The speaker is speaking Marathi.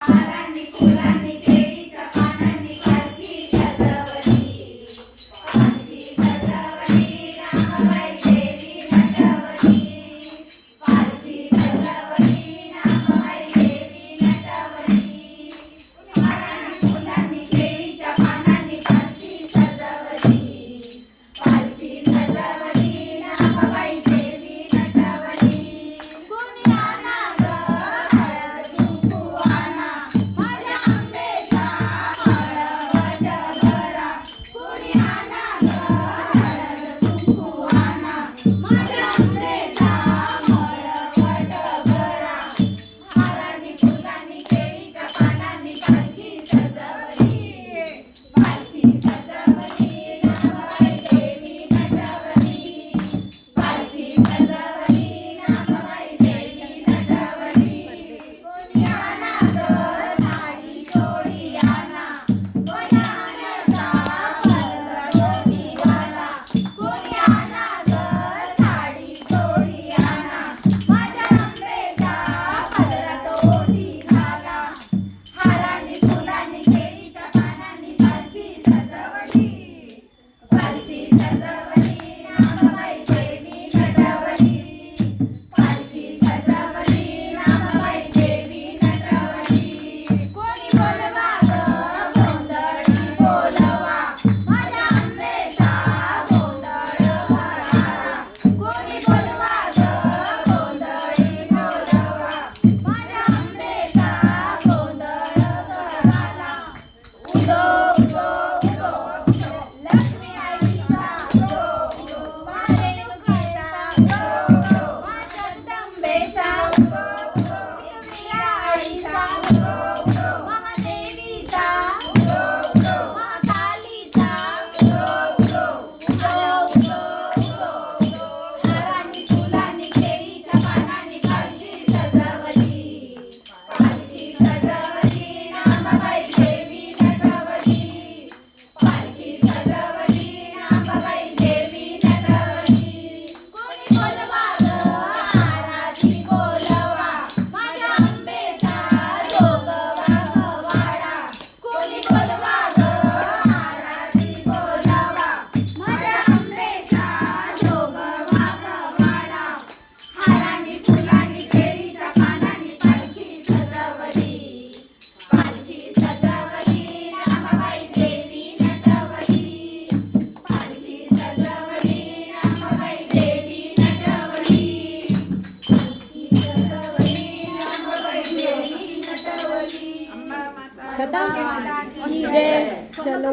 हारांनी फुलांनी केळीच्या पानांनी पालखी सजवली. पालखी सजवली रामबाई देवी नटवली. पालखी सजवली रामबाई देवी नटवली. हारांनी फुलांनी केळीच्या पानांनी पालखी सजवली. पालखी सजवली रामबाई देवी नटवली. कोणी आणा ग हळद कुंकू आणा माझ्या आंब्याचा हळवट भरा. कोणी आणा ग हळद कुंकू आणा माझ्या आंब्याचा हळवट भरा. हारांनी फुलांनी केळीच्या पानांनी पालखी सजवली. पालखी सजवली रामबाई देवी नटवली. पालखी सजवली रामबाई देवी नटवली. कोणी आणा ग साडी चोळी आणा कोणी आणता पदर धोतीवाला. कोणी आणा ग साडी चोळी आणा माझ्या आंब्याच्या पदरात ओढी घाला. हारांनी फुलांनी केळीच्या पानांनी पालखी सजवली. पालखी सजवली रामबाई देवी नटवली. पालखी सजवली रामबाई देवी नटवली. कोणी बोलवा ग गोंधळी बोलवा माझ्या आंब्याचा गोंधळ घाला. कोणी बोलवा ग गोंधळी बोलवा माझ्या आंब्याचा गोंधळ घाला. उदो उदो उदो उदो लक्ष्मी आईचा उदो उदो महादेवकीचा उदो उदो जगदंबेचा उदो उदो विठ्ठला आईचा उदो उदो महादेवीचा उदो उदो महाकालीचा उदो उदो उदो उदो उदो उदो. हारांनी फुलांनी केळीच्या पानांनी पालखी सजवली. पालखी सजवली रामबाई देवी नटवली. पालखी सजवली रामबाई देवी नटवली. कोणी बोलवा ग आराधी बोलवा माझ्या आंब्याचा जोगवा गवाडा. कोणी बोलवा ग आराधी बोलवा माझ्या आंब्याचा जोगवा गवाडा. हारांनी फुलांनी केळीच्या पानांनी पालखी सजवली. पालखी सजवली रामबाई देवी नटवली. पालखी सजवली रामबाई देवी नटवली. पालखी सजवली रामबाई देवी नटवली. खतम की जय. चलो.